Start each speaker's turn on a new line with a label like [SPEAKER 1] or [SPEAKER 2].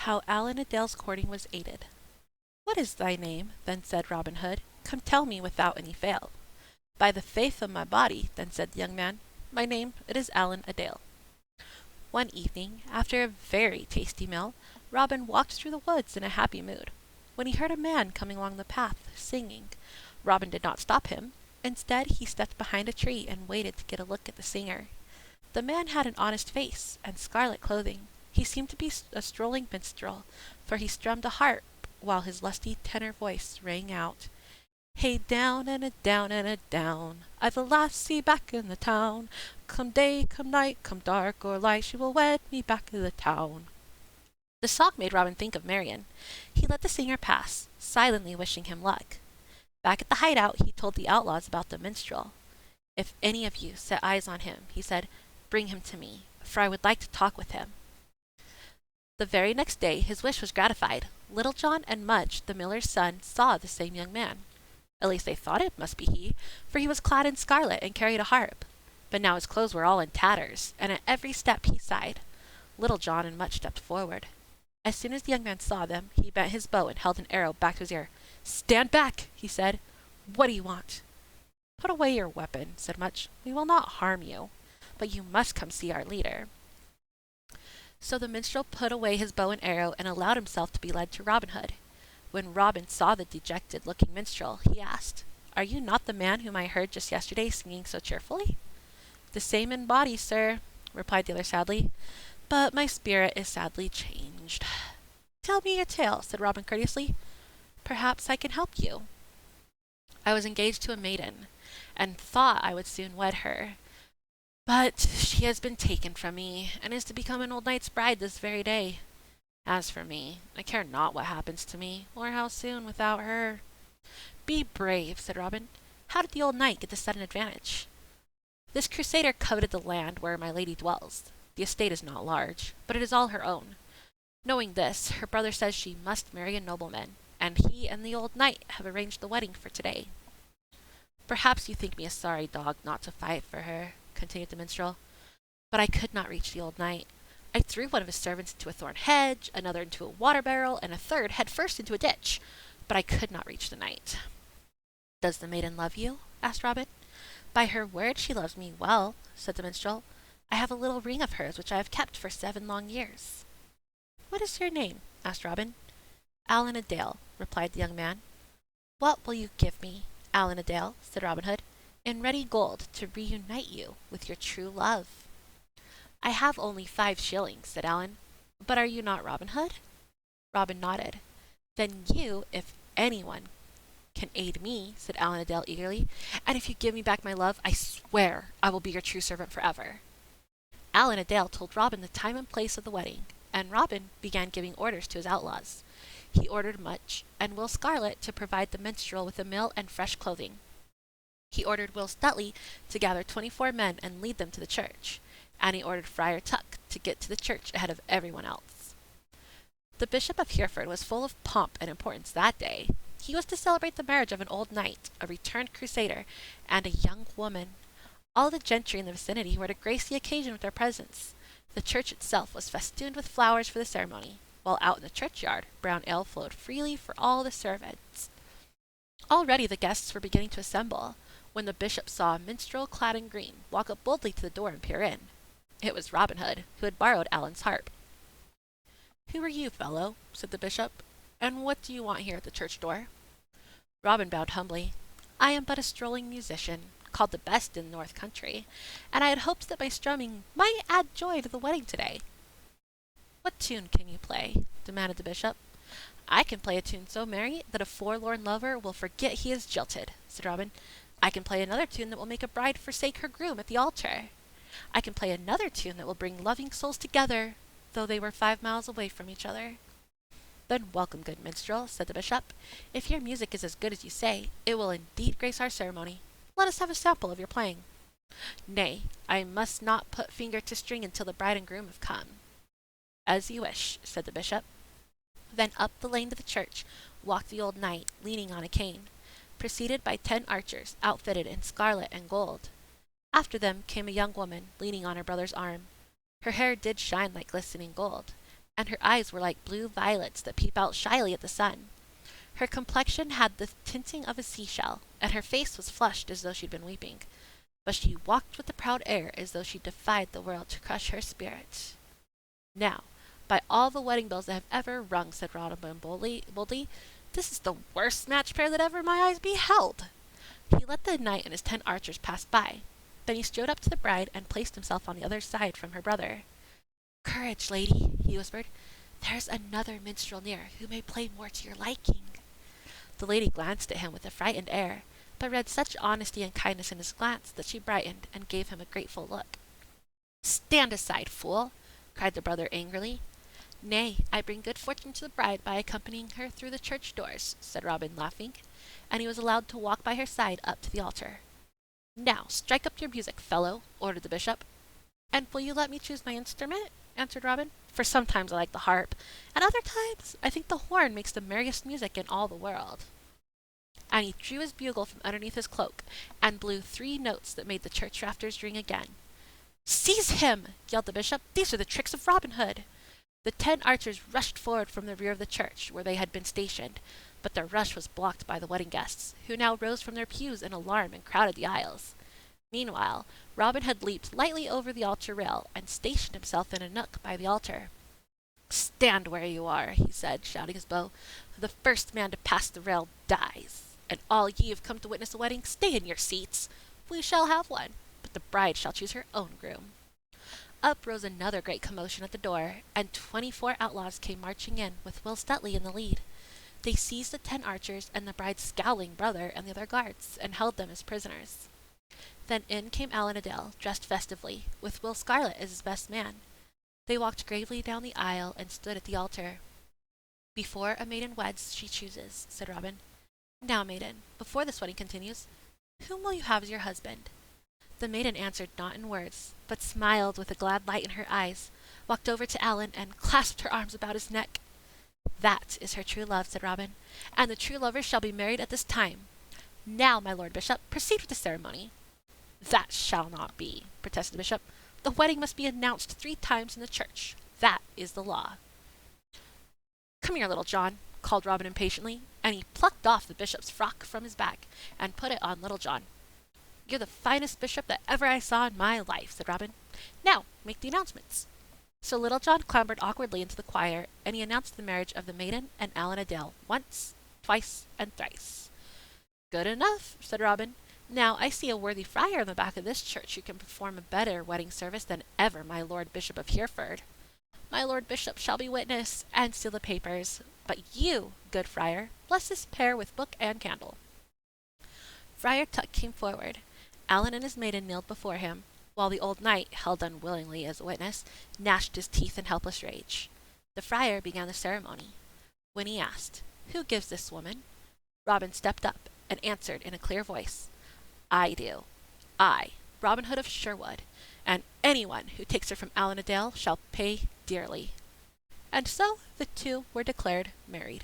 [SPEAKER 1] How Allan a Dale's courting was aided. What is thy name? Then said Robin Hood. Come tell me without any fail. By the faith of my body, then said the young man, my name it is Allan a Dale. One evening, after a very tasty meal, Robin walked through the woods in a happy mood, when he heard a man coming along the path, singing. Robin did not stop him. Instead, he stepped behind a tree and waited to get a look at the singer. The man had an honest face and scarlet clothing. He seemed to be a strolling minstrel, for he strummed a harp while his lusty tenor voice rang out. Hey down and a down and a down, I've a lassie back in the town. Come day, come night, come dark or light, she will wed me back in the town. The song made Robin think of Marian. He let the singer pass, silently wishing him luck. Back at the hideout, he told the outlaws about the minstrel. If any of you set eyes on him, he said, bring him to me, for I would like to talk with him. The very next day his wish was gratified. Little John and Mudge, the miller's son, saw the same young man. At least they thought it must be he, for he was clad in scarlet and carried a harp. But now his clothes were all in tatters, and at every step he sighed. Little John and Mudge stepped forward. As soon as the young man saw them, he bent his bow and held an arrow back to his ear. Stand back, he said. What do you want? Put away your weapon, said Mudge. We will not harm you, but you must come see our leader. So the minstrel put away his bow and arrow and allowed himself to be led to Robin Hood. When Robin saw the dejected-looking minstrel, he asked, Are you not the man whom I heard just yesterday singing so cheerfully? The same in body, sir, replied the other sadly, but my spirit is sadly changed. Tell me your tale, said Robin courteously. Perhaps I can help you. I was engaged to a maiden, and thought I would soon wed her. But she has been taken from me, and is to become an old knight's bride this very day. As for me, I care not what happens to me, or how soon without her. Be brave, said Robin. How did the old knight get this sudden advantage? This crusader coveted the land where my lady dwells. The estate is not large, but it is all her own. Knowing this, her brother says she must marry a nobleman, and he and the old knight have arranged the wedding for today. Perhaps you think me a sorry dog not to fight for her, continued the minstrel, but I could not reach the old knight. I threw one of his servants into a thorn hedge, another into a water barrel, and a third head first into a ditch, but I could not reach the knight. Does the maiden love you? Asked Robin. By her word she loves me well, said the minstrel. I have a little ring of hers which I have kept for 7 long years. What is your name? Asked Robin. Allan a Dale, replied the young man. What will you give me, Allan a Dale, said Robin Hood, in ready gold to reunite you with your true love? I have only 5 shillings, said Allan. But are you not Robin Hood? Robin nodded. Then you, if anyone, can aid me, said Allan a Dale eagerly, and if you give me back my love, I swear I will be your true servant forever. Allan a Dale told Robin the time and place of the wedding, and Robin began giving orders to his outlaws. He ordered Mudge and Will Scarlet to provide the minstrel with a meal and fresh clothing. He ordered Will Stuteley to gather 24 men and lead them to the church, and he ordered Friar Tuck to get to the church ahead of everyone else. The Bishop of Hereford was full of pomp and importance that day. He was to celebrate the marriage of an old knight, a returned crusader, and a young woman. All the gentry in the vicinity were to grace the occasion with their presence. The church itself was festooned with flowers for the ceremony, while out in the churchyard brown ale flowed freely for all the servants. Already the guests were beginning to assemble, when the bishop saw a minstrel clad in green walk up boldly to the door and peer in. It was Robin Hood, who had borrowed Allan's harp. Who are you, fellow? Said the bishop, and what do you want here at the church door? Robin bowed humbly. I am but a strolling musician, called the best in the North Country, and I had hoped that my strumming might add joy to the wedding today. What tune can you play? Demanded the bishop. I can play a tune so merry that a forlorn lover will forget he is jilted, said Robin. I can play another tune that will make a bride forsake her groom at the altar. I can play another tune that will bring loving souls together, though they were 5 miles away from each other. Then welcome, good minstrel, said the bishop. If your music is as good as you say, it will indeed grace our ceremony. Let us have a sample of your playing. Nay, I must not put finger to string until the bride and groom have come. As you wish, said the bishop. Then up the lane to the church walked the old knight, leaning on a cane, preceded by 10 archers outfitted in scarlet and gold. After them came a young woman, leaning on her brother's arm. Her hair did shine like glistening gold, and her eyes were like blue violets that peep out shyly at the sun. Her complexion had the tinting of a seashell, and her face was flushed as though she'd been weeping. But she walked with a proud air as though she defied the world to crush her spirit. Now, by all the wedding bells that have ever rung, said Rodham boldly, this is the worst match pair that ever my eyes beheld. He let the knight and his 10 archers pass by. Then he strode up to the bride and placed himself on the other side from her brother. Courage, lady, he whispered. There's another minstrel near who may play more to your liking. The lady glanced at him with a frightened air, but read such honesty and kindness in his glance that she brightened and gave him a grateful look. Stand aside, fool, cried the brother angrily. Nay, I bring good fortune to the bride by accompanying her through the church doors, said Robin, laughing, and he was allowed to walk by her side up to the altar. Now, strike up your music, fellow, ordered the bishop. And will you let me choose my instrument? Answered Robin. For sometimes I like the harp, and other times I think the horn makes the merriest music in all the world. And he drew his bugle from underneath his cloak, and blew 3 notes that made the church rafters ring again. Seize him! Yelled the bishop. These are the tricks of Robin Hood. The 10 archers rushed forward from the rear of the church, where they had been stationed, but their rush was blocked by the wedding guests, who now rose from their pews in alarm and crowded the aisles. Meanwhile, Robin had leaped lightly over the altar rail and stationed himself in a nook by the altar. Stand where you are, he said, shouting his bow. The first man to pass the rail dies, and all ye who have come to witness the wedding, stay in your seats. We shall have one, but the bride shall choose her own groom. Up rose another great commotion at the door, and 24 outlaws came marching in, with Will Stuteley in the lead. They seized the 10 archers and the bride's scowling brother and the other guards, and held them as prisoners. Then in came Allan Adale, dressed festively, with Will Scarlet as his best man. They walked gravely down the aisle and stood at the altar. Before a maiden weds, she chooses, said Robin. Now, maiden, before this wedding continues, whom will you have as your husband? The maiden answered not in words, but smiled with a glad light in her eyes, walked over to Allan, and clasped her arms about his neck. That is her true love, said Robin, and the true lovers shall be married at this time. Now, my lord bishop, proceed with the ceremony. That shall not be, protested the bishop. The wedding must be announced 3 times in the church. That is the law. Come here, Little John, called Robin impatiently, and he plucked off the bishop's frock from his back and put it on Little John. You're the finest bishop that ever I saw in my life, said Robin. Now, make the announcements. So Little John clambered awkwardly into the choir, and he announced the marriage of the maiden and Allan Adale once, twice, and thrice. Good enough, said Robin. Now I see a worthy friar in the back of this church who can perform a better wedding service than ever my lord bishop of Hereford. My lord bishop shall be witness, and seal the papers, but you, good friar, bless this pair with book and candle. Friar Tuck came forward. Allan and his maiden kneeled before him, while the old knight, held unwillingly as a witness, gnashed his teeth in helpless rage. The friar began the ceremony. When he asked, Who gives this woman? Robin stepped up and answered in a clear voice, I do. I, Robin Hood of Sherwood, and anyone who takes her from Allan Adale shall pay dearly. And so the 2 were declared married.